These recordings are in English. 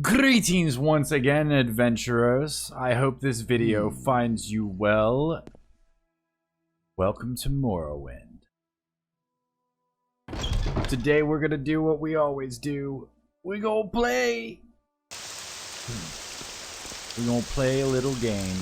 Greetings once again, adventurers. I hope this video finds you well. Welcome to Morrowind. Today we're gonna do what we always do. We're gonna play a little game.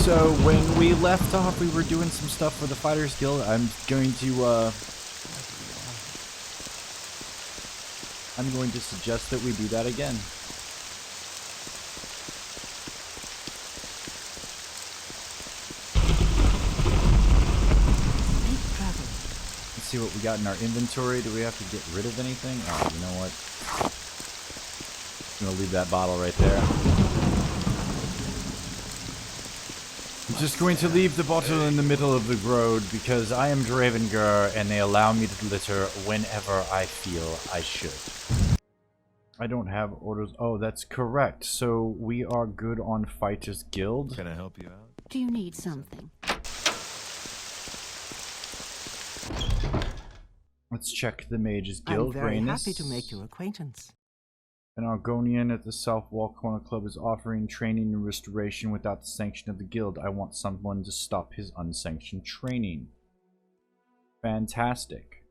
So when we left off, we were doing some stuff for the Fighters Guild. I'm going to suggest that we do that again. Let's see what we got in our inventory. Do we have to get rid of anything? Oh, you know what? I'm gonna leave that bottle right there. I'm just going to leave the bottle in the middle of the road because I am Dravengur and they allow me to litter whenever I feel I should. I don't have orders. Oh, that's correct. So we are good on Fighters Guild. Can I help you out? Do you need something? Let's check the Mage's Guild. I'm very happy to make your acquaintance. An Argonian at the South Wall Corner Club is offering training and restoration without the sanction of the guild. I want someone to stop his unsanctioned training. Fantastic.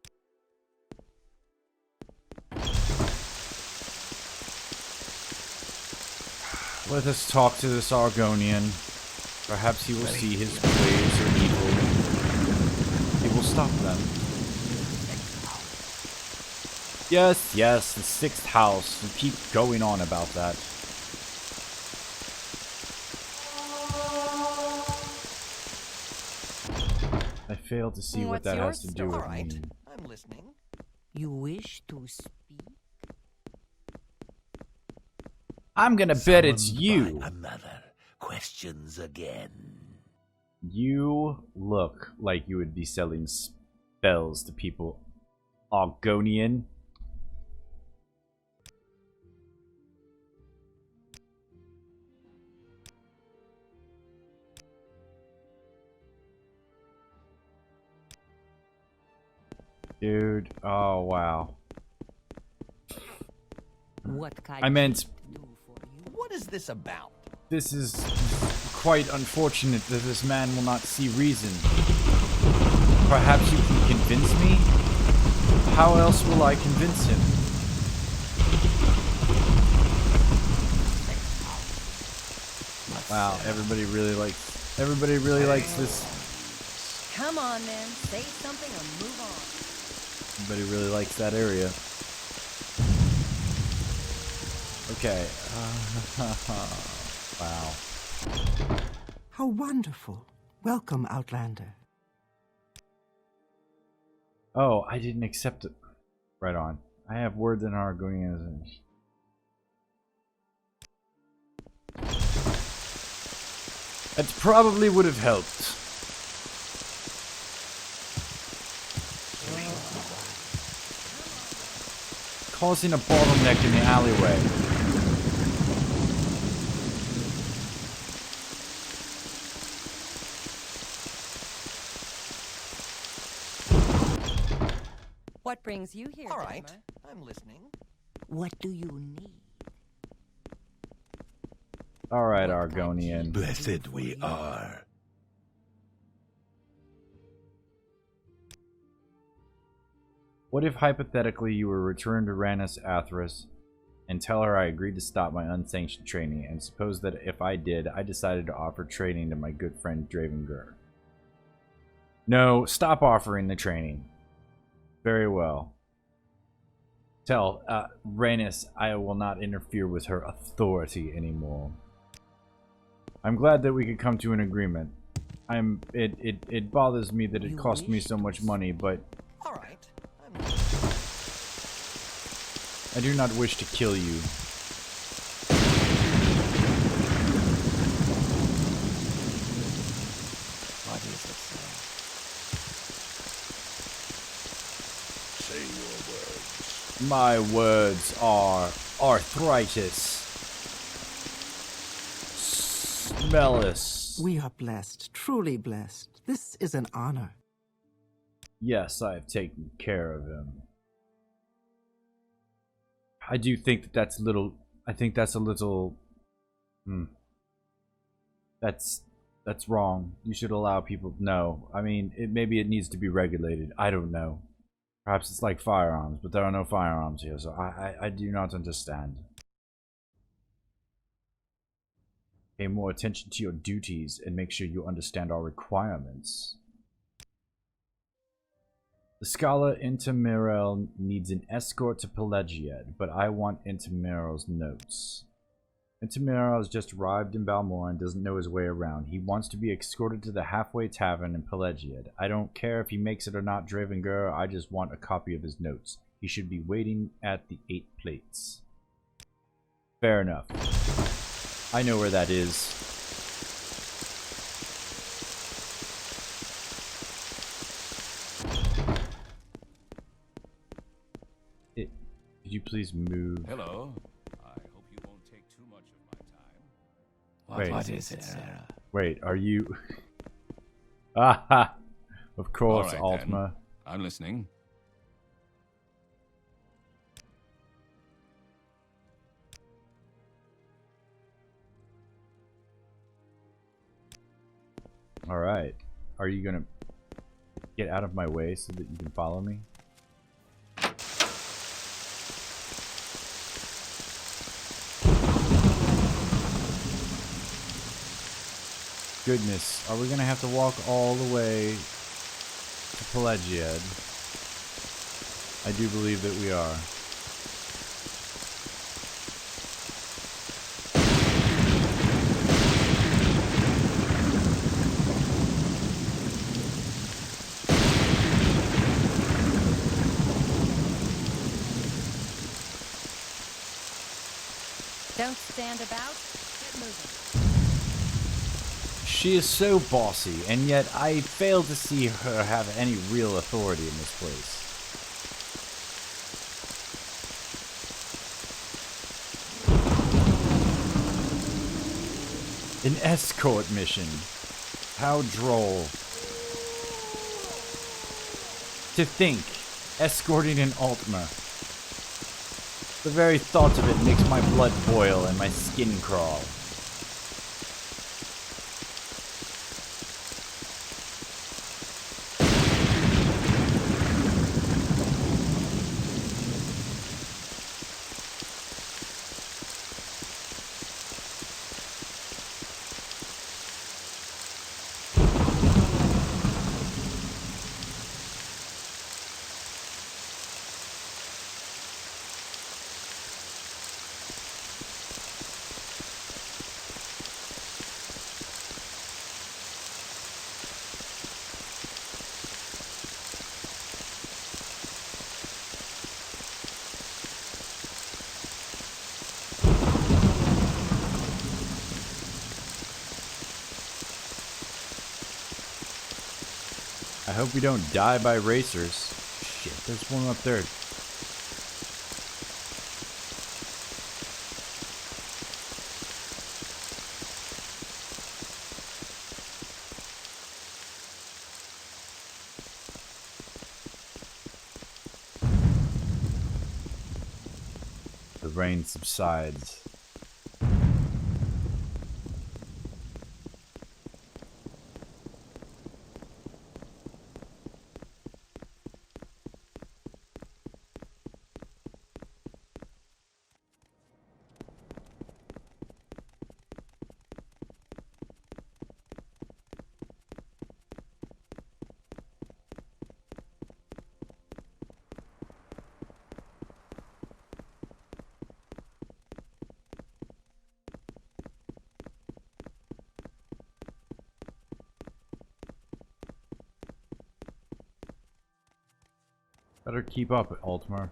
Let us talk to this Argonian. Perhaps he will see his ways are evil. He will stop them. Yes, yes, the 6th house. You keep going on about that. I fail to see what that has to do with me. I'm listening. You wish to speak? I'm gonna bet it's you. Another questions again. You look like you would be selling spells to people. Argonian. Dude, oh wow. What kind I meant, what is this about? this is quite unfortunate that this man will not see reason. Perhaps you can convince me? How else will I convince him? Wow, everybody really likes this. Come on, then. Say something or move on. Everybody really likes that area. Okay. Wow. How wonderful. Welcome, Outlander. Oh, I didn't accept it. Right on. I have word that Argonian is. That probably would have helped. Causing a bottleneck in the alleyway. What brings you here, All right, Dunmer? I'm listening. What do you need? Alright, Argonian. Blessed we are. What if hypothetically you were returned to Rannis Athras and tell her I agreed to stop my unsanctioned training, and suppose that if I did, I decided to offer training to my good friend Dravengur? No, stop offering the training. Very well. Tell Rannis I will not interfere with her authority anymore. I'm glad that we could come to an agreement. It bothers me that it cost me so much money, but All right. I do not wish to kill you. What is it, sir? Say your words. My words are arthritis. Smellus. We are blessed, truly blessed. This is an honor. Yes, I have taken care of him. I do think that that's a little... I think that's a little... That's wrong. You should allow people... No. I mean, maybe it needs to be regulated. I don't know. Perhaps it's like firearms, but there are no firearms here, so I do not understand. Pay more attention to your duties and make sure you understand our requirements. The scholar Intermirel needs an escort to Pelagiad, but I want Intermirel's notes. Intermirel has just arrived in Balmora and doesn't know his way around. He wants to be escorted to the halfway tavern in Pelagiad. I don't care if he makes it or not, Dravengur. I just want a copy of his notes. He should be waiting at the 8 plates. Fair enough. I know where that is. Could you please move? Hello. I hope you won't take too much of my time. Wait. What is it, Sarah? Wait, are you... Aha! Of course, All right, then. Altmer. I'm listening. Alright. Are you gonna get out of my way so that you can follow me? Goodness, are we gonna have to walk all the way to Pelagiad? I do believe that we are. Don't stand about. Get moving. She is so bossy, and yet I fail to see her have any real authority in this place. An escort mission. How droll. To think, escorting an Altmer. The very thought of it makes my blood boil and my skin crawl. I hope we don't die by racers. Shit, there's one up there. The rain subsides. Better keep up, Altmer.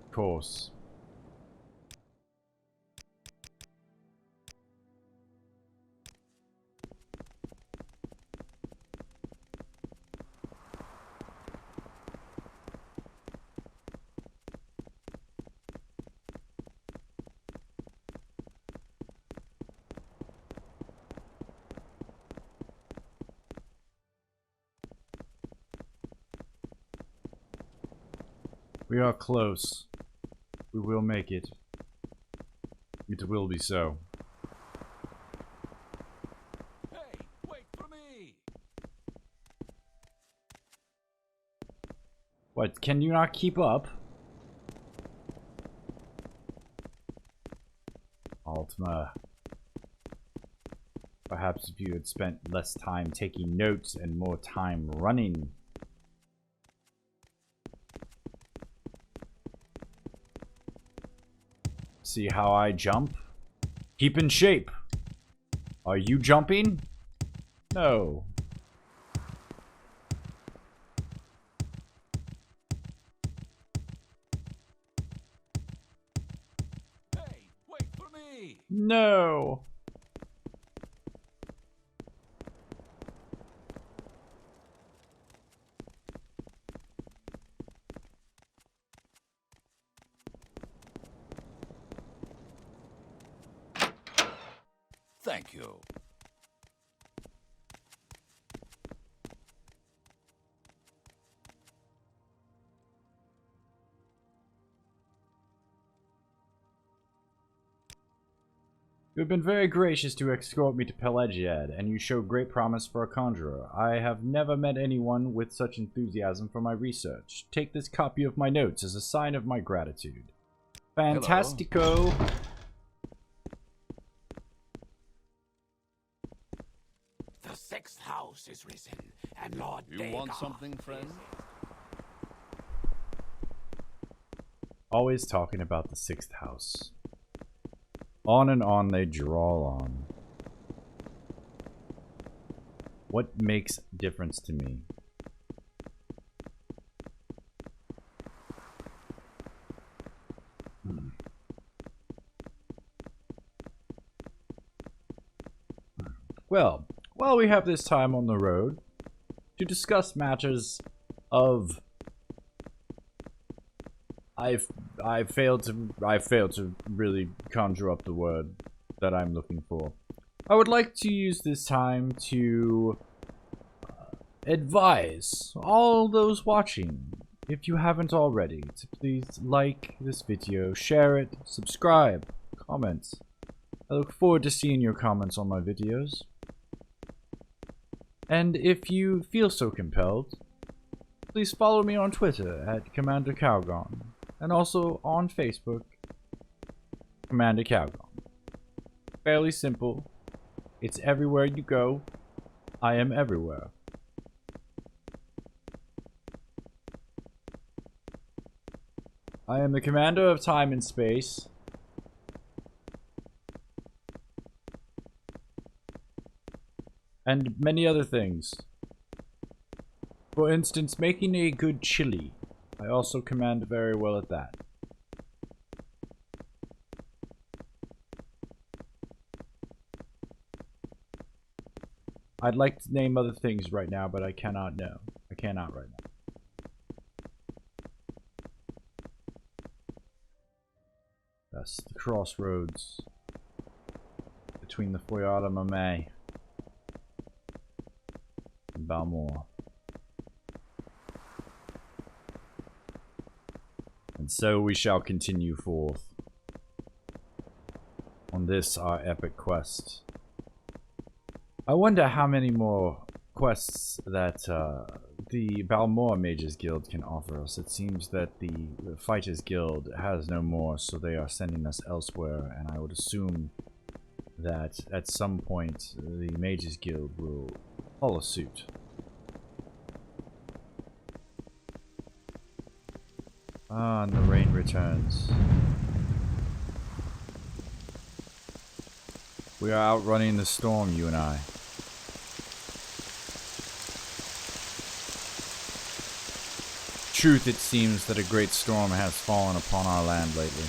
Of course. We are close. We will make it. It will be so. Hey, wait for me! What, can you not keep up? Altmer. Perhaps if you had spent less time taking notes and more time running. See how I jump? Keep in shape. Are you jumping? No. Hey, wait for me! No. Thank you. You have been very gracious to escort me to Pelagiad, and you show great promise for a conjurer. I have never met anyone with such enthusiasm for my research. Take this copy of my notes as a sign of my gratitude. Fantastico! The sixth house is risen, and Lord You want something, friend? Always talking about the sixth house. On and on they drawl on. What makes difference to me? Well, while we have this time on the road to discuss matters of I failed to really conjure up the word that I'm looking for. I would like to use this time to advise all those watching, if you haven't already, to please like this video, share it, subscribe, comment. I look forward to seeing your comments on my videos. And if you feel so compelled, please follow me on Twitter at Commander Calgon, and also on Facebook, Commander Calgon. Fairly simple. It's everywhere you go. I am everywhere. I am the commander of time and space. And many other things. For instance, making a good chili. I also command very well at that. I'd like to name other things right now, but I cannot know. I cannot right now. That's the crossroads between the Foyada Mame and Balmor. And so we shall continue forth on this our epic quest. I wonder how many more quests that the Balmor Mages Guild can offer us. It seems that the Fighters Guild has no more, so they are sending us elsewhere, and I would assume that at some point the Mages Guild will follow suit. Ah, and the rain returns. We are outrunning the storm, you and I. Truth, it seems that a great storm has fallen upon our land lately.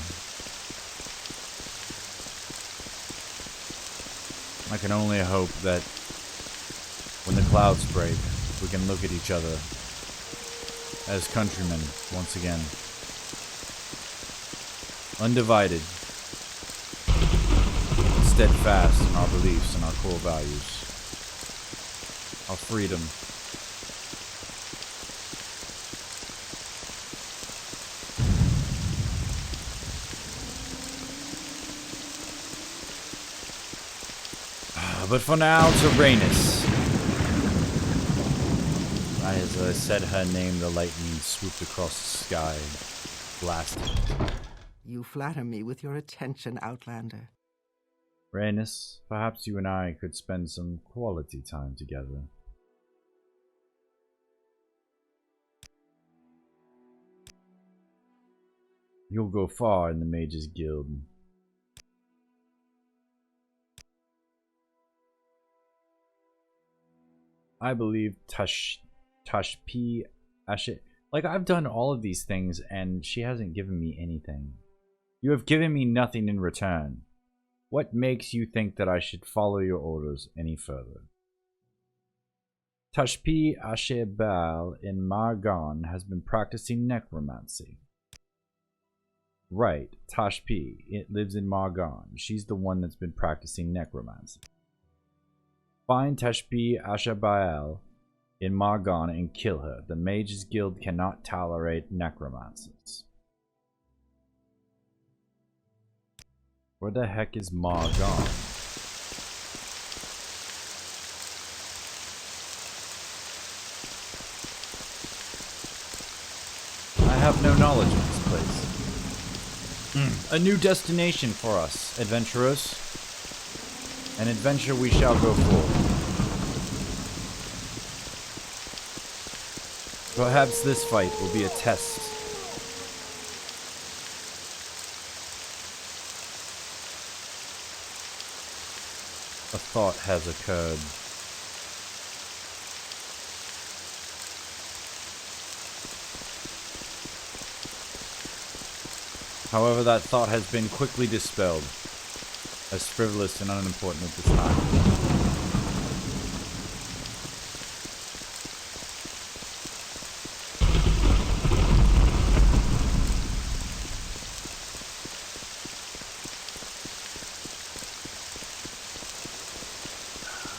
I can only hope that when the clouds break, we can look at each other as countrymen once again. Undivided. Steadfast in our beliefs and our core values. Our freedom. But for now, to Rhaenys. As I said her name, the lightning swooped across the sky, blasting. You flatter me with your attention, Outlander. Rhaenys, perhaps you and I could spend some quality time together. You'll go far in the Mage's Guild. I believe Tashpi Ashe. Like, I've done all of these things and she hasn't given me anything. You have given me nothing in return. What makes you think that I should follow your orders any further? Tashpi Ashebal in Margon has been practicing necromancy. Right, Tashpi. It lives in Margon. She's the one that's been practicing necromancy. Find Tashpi Ashabael in Margon and kill her. The Mage's Guild cannot tolerate necromancers. Where the heck is Margon? I have no knowledge of this place. A new destination for us, adventurers. An adventure we shall go forth. Perhaps this fight will be a test. A thought has occurred. However, that thought has been quickly dispelled, as frivolous and unimportant at this time.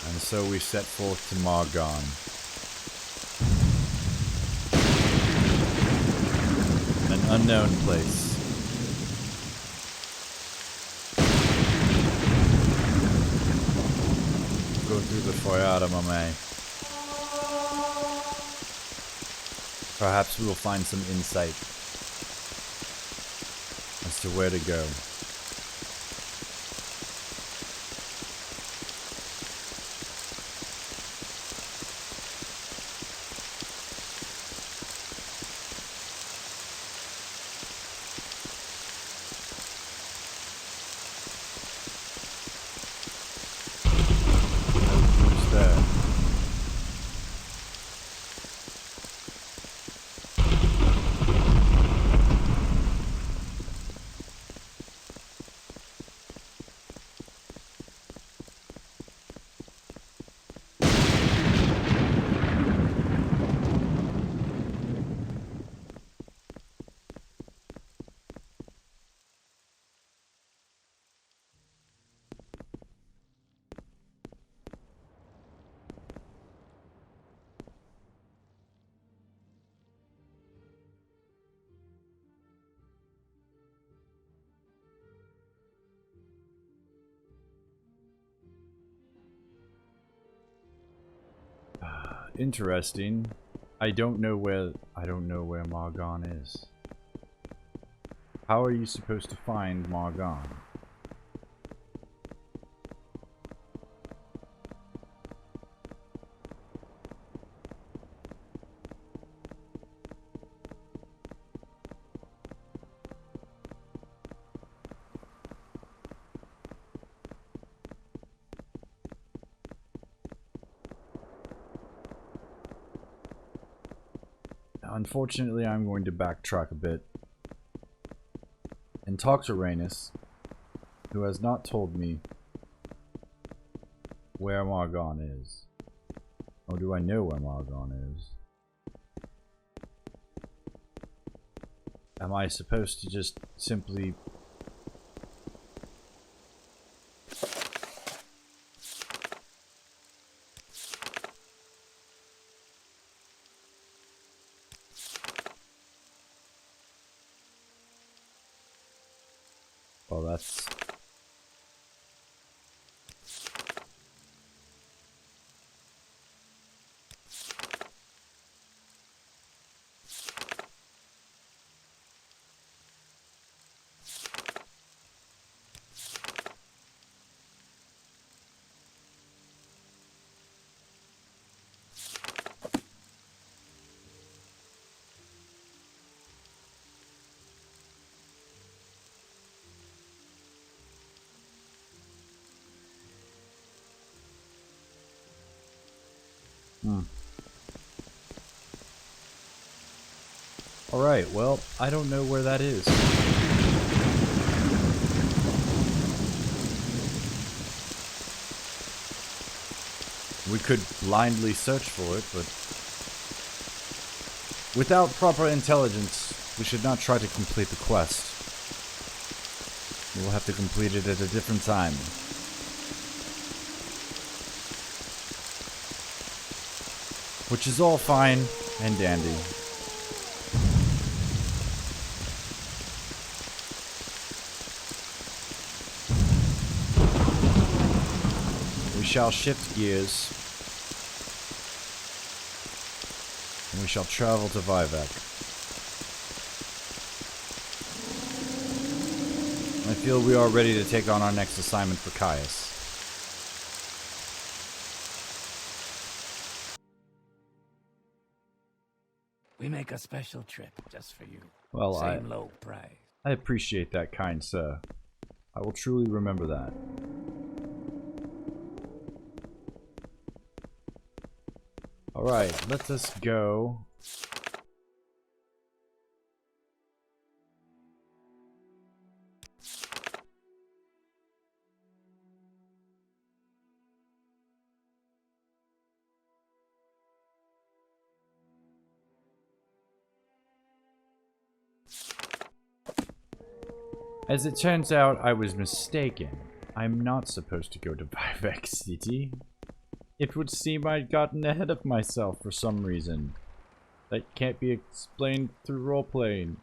And so we set forth to Margon. An unknown place. Go through the Foyada, Mame. Perhaps we will find some insight as to where to go. Interesting. I don't know where Margon is. How are you supposed to find Margon? Unfortunately, I'm going to backtrack a bit and talk to Rhaenys, who has not told me where Margon is. Or do I know where Margon is? Am I supposed to just simply... Well, that's... Alright, well, I don't know where that is. We could blindly search for it, but without proper intelligence, we should not try to complete the quest. We'll have to complete it at a different time. Which is all fine and dandy. We shall shift gears. And we shall travel to Vivek. I feel we are ready to take on our next assignment for Caius. We make a special trip just for you. Well, Same low price. I appreciate that, kind sir. I will truly remember that. Alright, let us go. As it turns out, I was mistaken. I'm not supposed to go to Vivek City. It would seem I'd gotten ahead of myself for some reason. That can't be explained through roleplaying.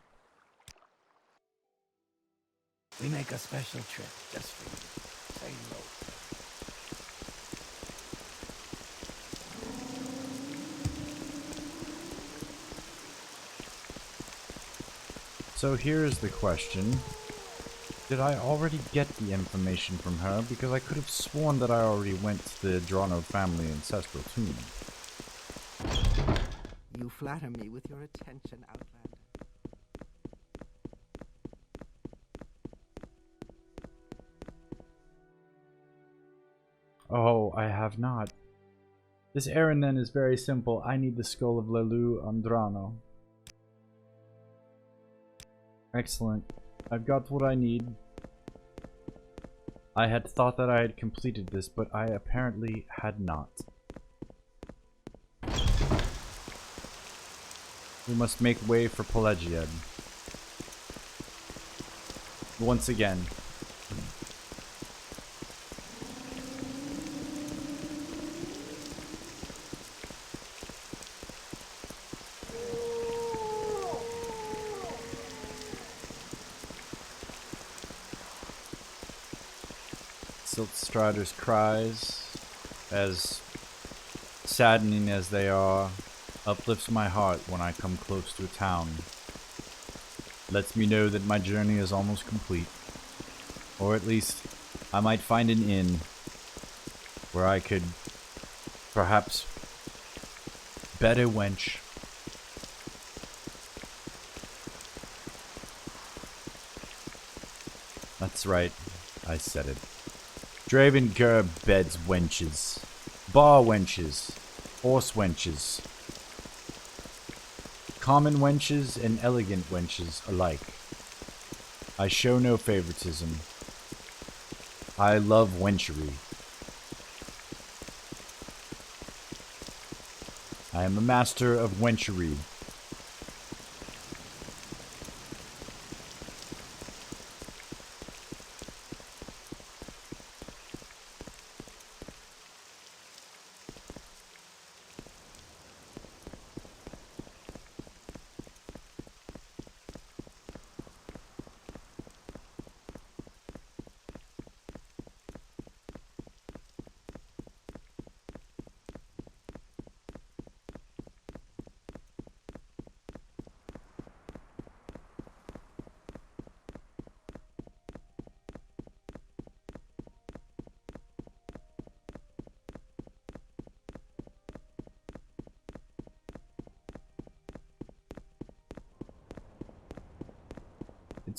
We make a special trip just for you. Same low price. So here's the question. Did I already get the information from her? Because I could have sworn that I already went to the Drano family ancestral tomb. You flatter me with your attention, Outlander. Oh, I have not. This errand then is very simple. I need the skull of Lelu on Drano. Excellent. I've got what I need. I had thought that I had completed this, but I apparently had not. We must make way for Pelagiad. Once again. Strider's cries, as saddening as they are, uplifts my heart when I come close to a town. Lets me know that my journey is almost complete. Or at least, I might find an inn where I could perhaps bed a wench. That's right, I said it. Draven Gur beds wenches, bar wenches, horse wenches, common wenches and elegant wenches alike. I show no favoritism. I love wenchery. I am a master of wenchery.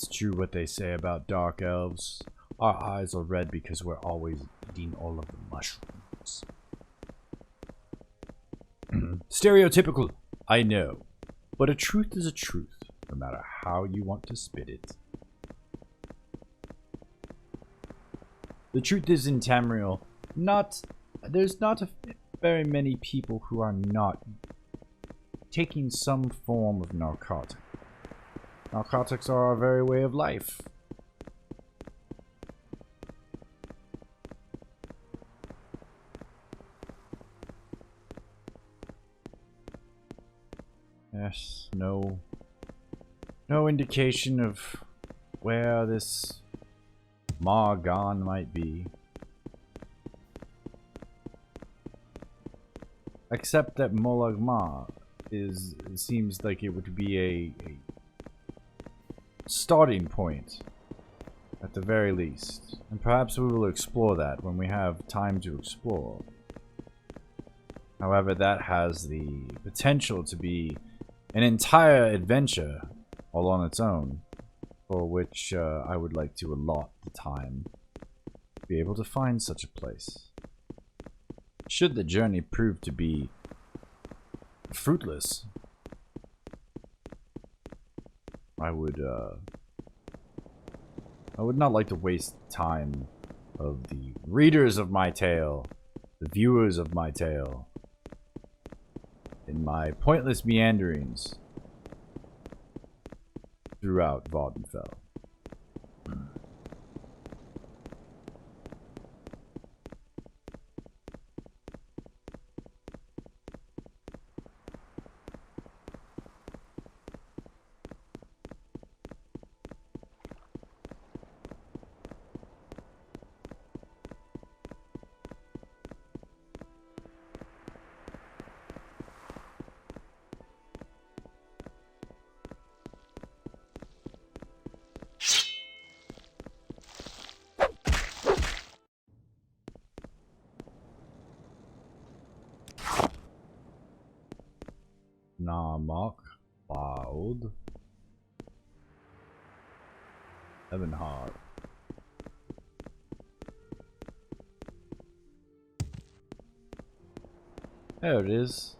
It's true what they say about dark elves. Our eyes are red because we're always eating all of the mushrooms. Stereotypical, I know. But a truth is a truth, no matter how you want to spit it. The truth is in Tamriel, there's not very many people who are not taking some form of narcotic. Narcotics are our very way of life. Yes, no indication of where this Margon might be. Except that Molag Ma seems like it would be a starting point, at the very least. And perhaps we will explore that when we have time to explore. However, that has the potential to be an entire adventure all on its own, for which I would like to allot the time to be able to find such a place. Should the journey prove to be fruitless, I would not like to waste time of the readers of my tale, the viewers of my tale, in my pointless meanderings throughout Vaudenfell. Namak, Cloud, Ebenhard. There it is.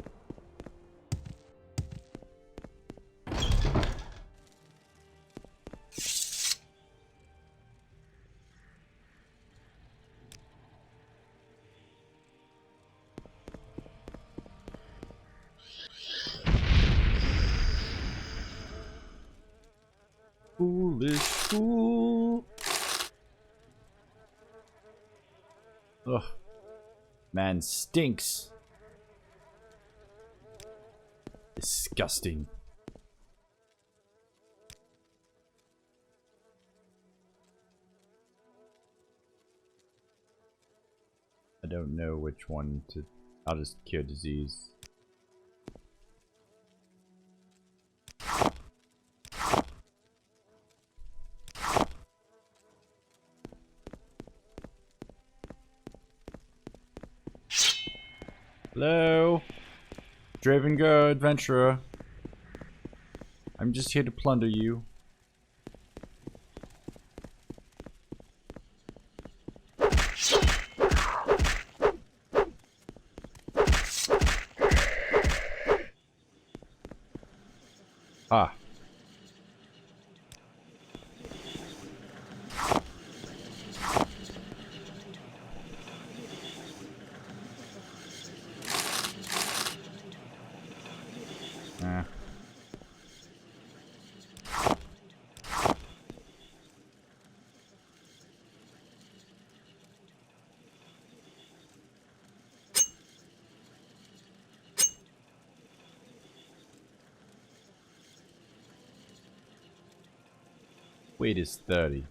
Foolish fool. Ugh. Man stinks. Disgusting. I don't know which one to... I'll just cure disease. Hello? Draven adventurer. I'm just here to plunder you. Ah. Weight is 30.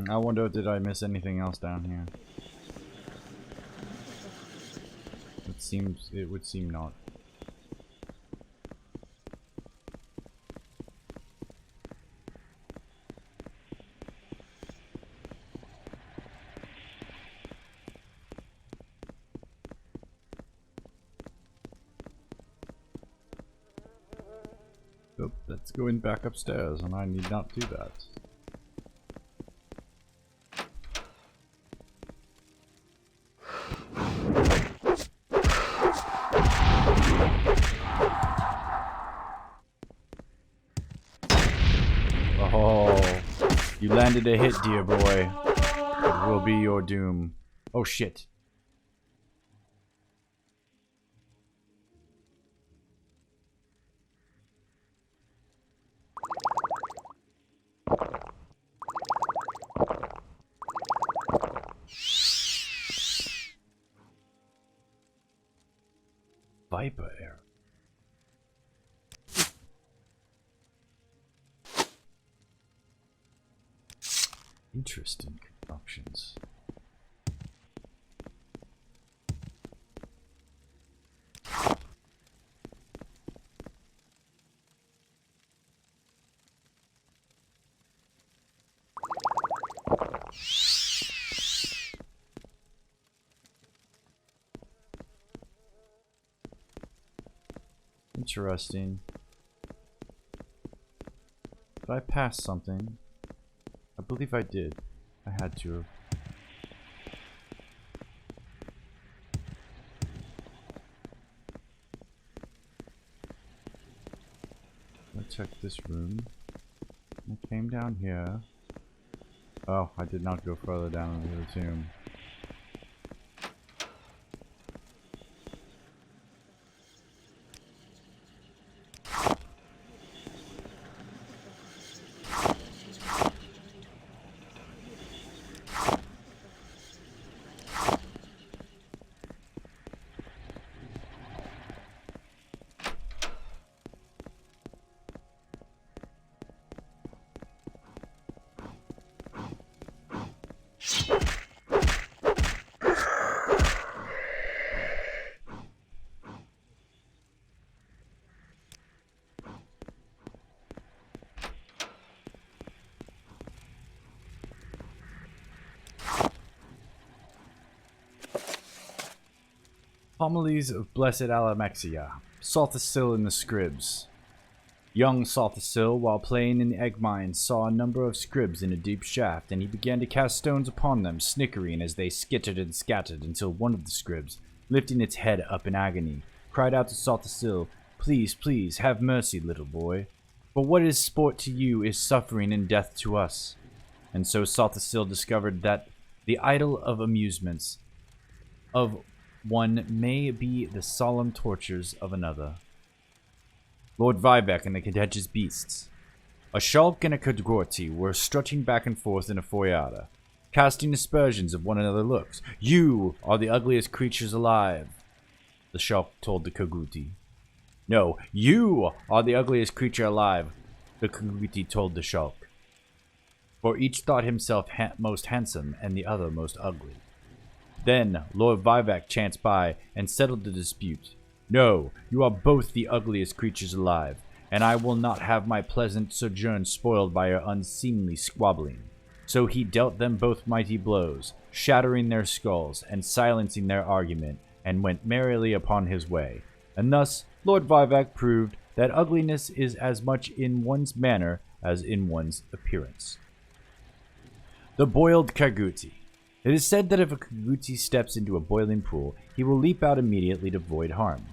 I wonder, did I miss anything else down here? It would seem not. Oh, that's going back upstairs, and I need not do that. Oh, you landed a hit, dear boy. It will be your doom. Oh shit. Viper air. Interesting concoctions. Interesting. Did I pass something? I believe I did. I had to have. I checked this room. I came down here. Oh, I did not go further down into the tomb. Homilies of Blessed Alamexia. Salthasil in the Scribs. Young Salthasil, while playing in the egg mines, saw a number of scribs in a deep shaft, and he began to cast stones upon them, snickering as they skittered and scattered, until one of the scribs, lifting its head up in agony, cried out to Salthasil, "Please, please, have mercy, little boy. For what is sport to you is suffering and death to us." And so Salthasil discovered that the idol of amusements of one may be the solemn tortures of another. Lord Vybeck and the contentious beasts. A Shulk and a Kadgorti were strutting back and forth in a foyer, casting aspersions of one another looks. "You are the ugliest creatures alive," the Shulk told the Kadgorti. "No, you are the ugliest creature alive," the Kadgorti told the Shulk. For each thought himself most handsome and the other most ugly. Then Lord Vybeck chanced by and settled the dispute. "No, you are both the ugliest creatures alive, and I will not have my pleasant sojourn spoiled by your unseemly squabbling." So he dealt them both mighty blows, shattering their skulls and silencing their argument, and went merrily upon his way. And thus Lord Vybeck proved that ugliness is as much in one's manner as in one's appearance. The Boiled Kadgorti. It is said that if a Kadgorti steps into a boiling pool, he will leap out immediately to avoid harm.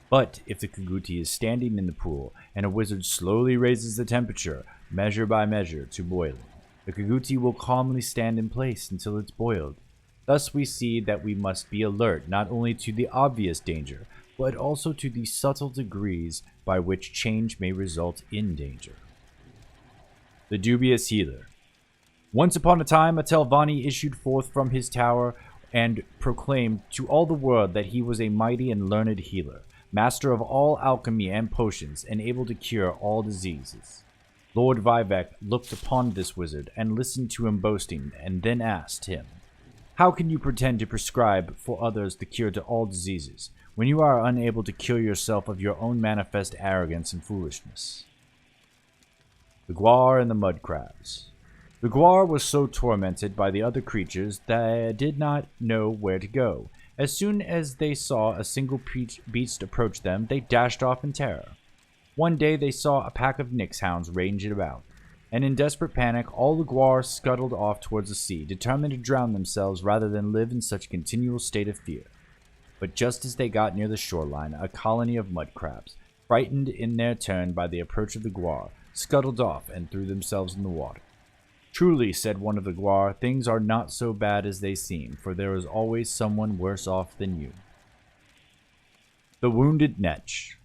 But if the Kadgorti is standing in the pool, and a wizard slowly raises the temperature, measure by measure, to boiling, the Kadgorti will calmly stand in place until it's boiled. Thus we see that we must be alert not only to the obvious danger, but also to the subtle degrees by which change may result in danger. The Dubious Healer. Once upon a time, a Telvanni issued forth from his tower and proclaimed to all the world that he was a mighty and learned healer, master of all alchemy and potions, and able to cure all diseases. Lord Vivek looked upon this wizard and listened to him boasting, and then asked him, "How can you pretend to prescribe for others the cure to all diseases, when you are unable to cure yourself of your own manifest arrogance and foolishness?" The Gwar and the Mud Crabs. The Gwar was so tormented by the other creatures that they did not know where to go. As soon as they saw a single beast approach them, they dashed off in terror. One day they saw a pack of Nyx hounds ranging about, and in desperate panic all the Gwar scuttled off towards the sea, determined to drown themselves rather than live in such a continual state of fear. But just as they got near the shoreline, a colony of mud crabs, frightened in their turn by the approach of the Gwar, scuttled off and threw themselves in the water. "Truly," said one of the Gwar, "things are not so bad as they seem, for there is always someone worse off than you." The Wounded Netch.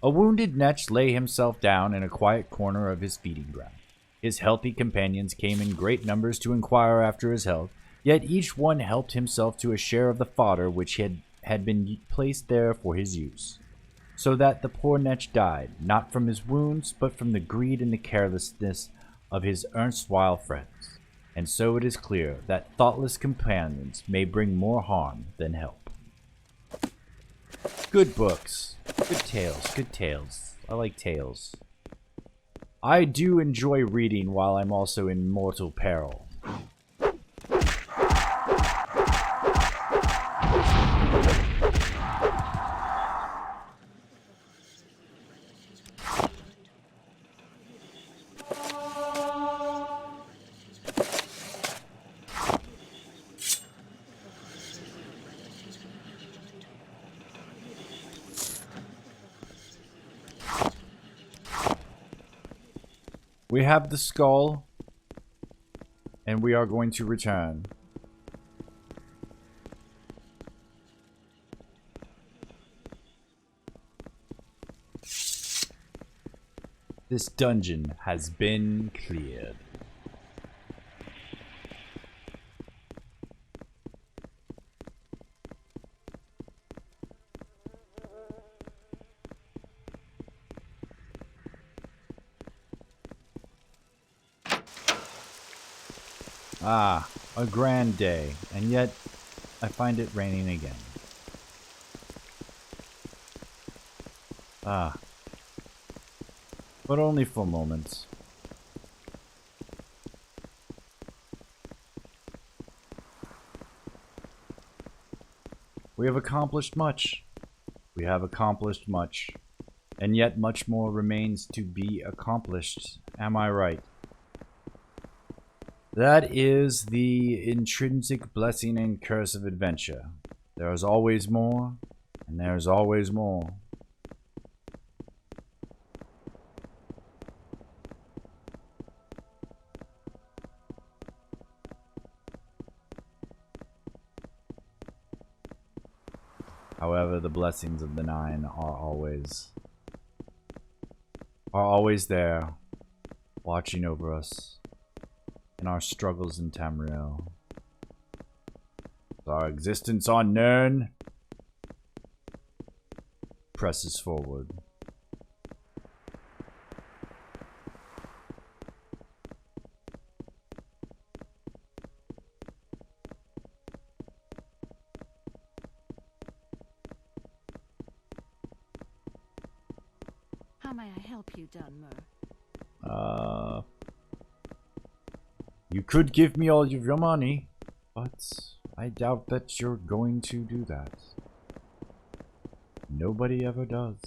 A wounded Netch lay himself down in a quiet corner of his feeding ground. His healthy companions came in great numbers to inquire after his health, yet each one helped himself to a share of the fodder which had been placed there for his use. So that the poor Netch died, not from his wounds, but from the greed and the carelessness of his erstwhile friends. And so it is clear that thoughtless companions may bring more harm than help. Good books. Good tales. Good tales. I like tales. I do enjoy reading while I'm also in mortal peril. We have the skull, and we are going to return. This dungeon has been cleared. Ah, a grand day, and yet I find it raining again. Ah, but only for moments. We have accomplished much. We have accomplished much, and yet much more remains to be accomplished. Am I right? That is the intrinsic blessing and curse of adventure. There is always more, and there is always more. However, the blessings of the Nine are always there, watching over us in our struggles in Tamriel. Our existence on Nirn presses forward. How may I help you, Dunmer? You could give me all of your money, but I doubt that you're going to do that. Nobody ever does.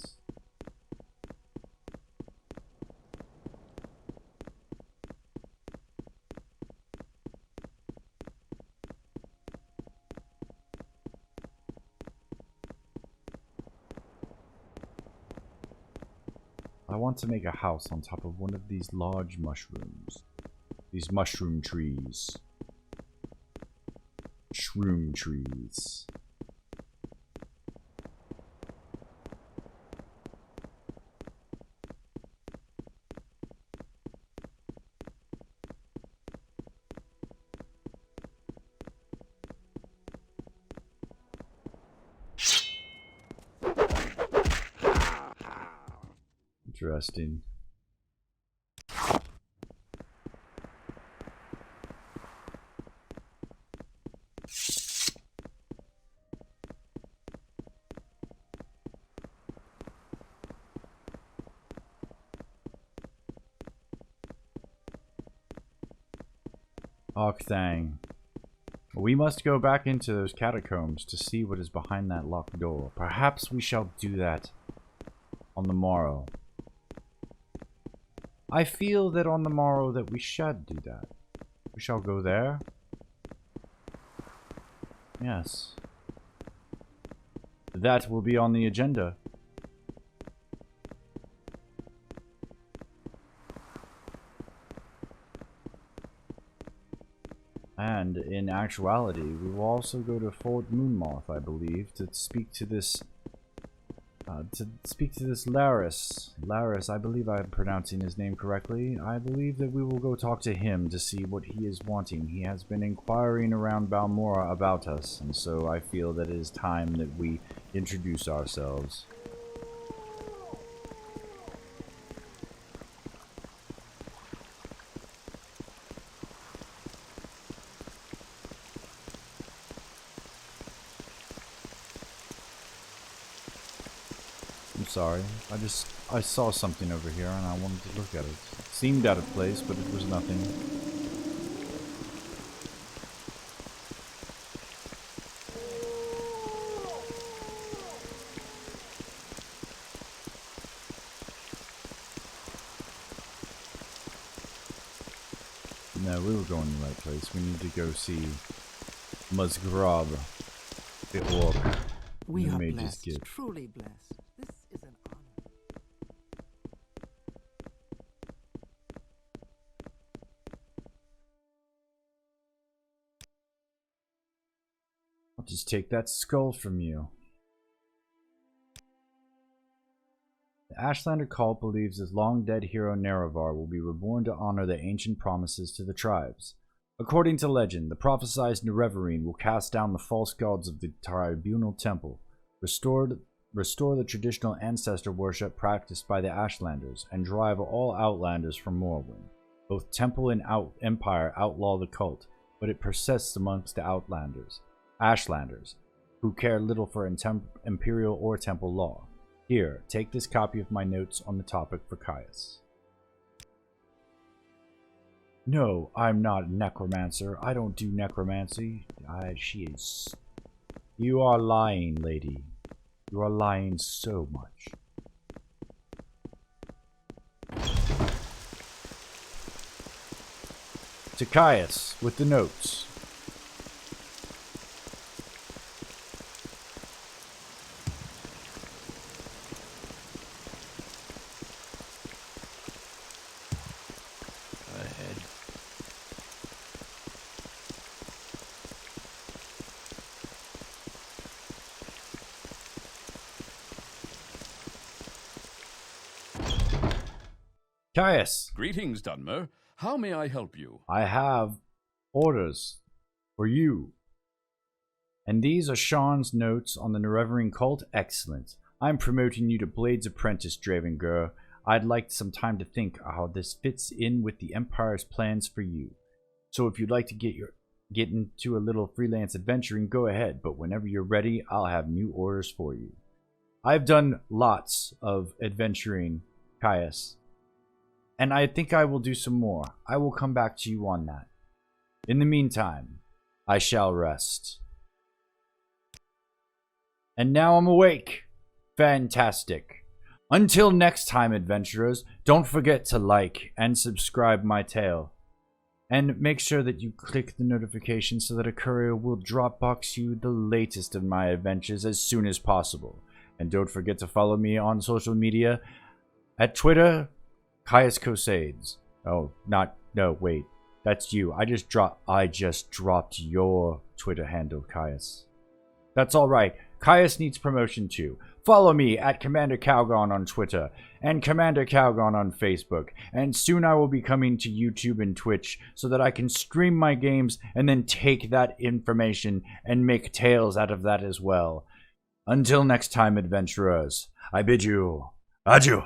I want to make a house on top of one of these large mushrooms. These mushroom trees. Shroom trees. Interesting. Octhang. We must go back into those catacombs to see what is behind that locked door. Perhaps we shall do that on the morrow. I feel that on the morrow that we should do that. We shall go there. Yes. That will be on the agenda. And in actuality, we will also go to Fort Moonmoth, I believe, to speak to this Laris. Laris, I believe I'm pronouncing his name correctly. I believe that we will go talk to him to see what he is wanting. He has been inquiring around Balmora about us, and so I feel that it is time that we introduce ourselves. Sorry, I saw something over here and I wanted to look at it. It seemed out of place, but it was nothing. No, we were going in the right place. We need to go see Musgrab, the orc. We are Mage's blessed, gift. truly blessed. This is an honor. I'll just take that skull from you. The Ashlander cult believes his long-dead hero Nerevar will be reborn to honor the ancient promises to the tribes. According to legend, the prophesied Nerevarine will cast down the false gods of the tribunal temple, restore the traditional ancestor worship practiced by the Ashlanders, and drive all Outlanders from Morrowind. Both Temple and Empire outlaw the cult, but it persists amongst the Ashlanders, who care little for Imperial or Temple law. Here, take this copy of my notes on the topic for Caius. No, I'm not a necromancer. I don't do necromancy. She is... You are lying, lady. You are lying so much. To Caius, with the notes. Caius, Greetings, Dunmer. How may I help you? I have orders for you. And these are Sean's notes on the Nerevarine cult. Excellent. I'm promoting you to Blade's Apprentice, Dravengur. I'd like some time to think how this fits in with the Empire's plans for you. So if you'd like to get into a little freelance adventuring, go ahead. But whenever you're ready, I'll have new orders for you. I've done lots of adventuring, Caius. And I think I will do some more. I will come back to you on that. In the meantime, I shall rest. And now I'm awake. Fantastic. Until next time, adventurers, don't forget to like and subscribe my tale. And make sure that you click the notification so that a courier will Dropbox you the latest of my adventures as soon as possible. And don't forget to follow me on social media at Twitter, Caius Cosades. Oh, no, wait. That's you. I just dropped your Twitter handle, Caius. That's alright. Caius needs promotion too. Follow me at Commander Calgon on Twitter and Commander Calgon on Facebook. And soon I will be coming to YouTube and Twitch so that I can stream my games and then take that information and make tales out of that as well. Until next time, adventurers, I bid you adieu.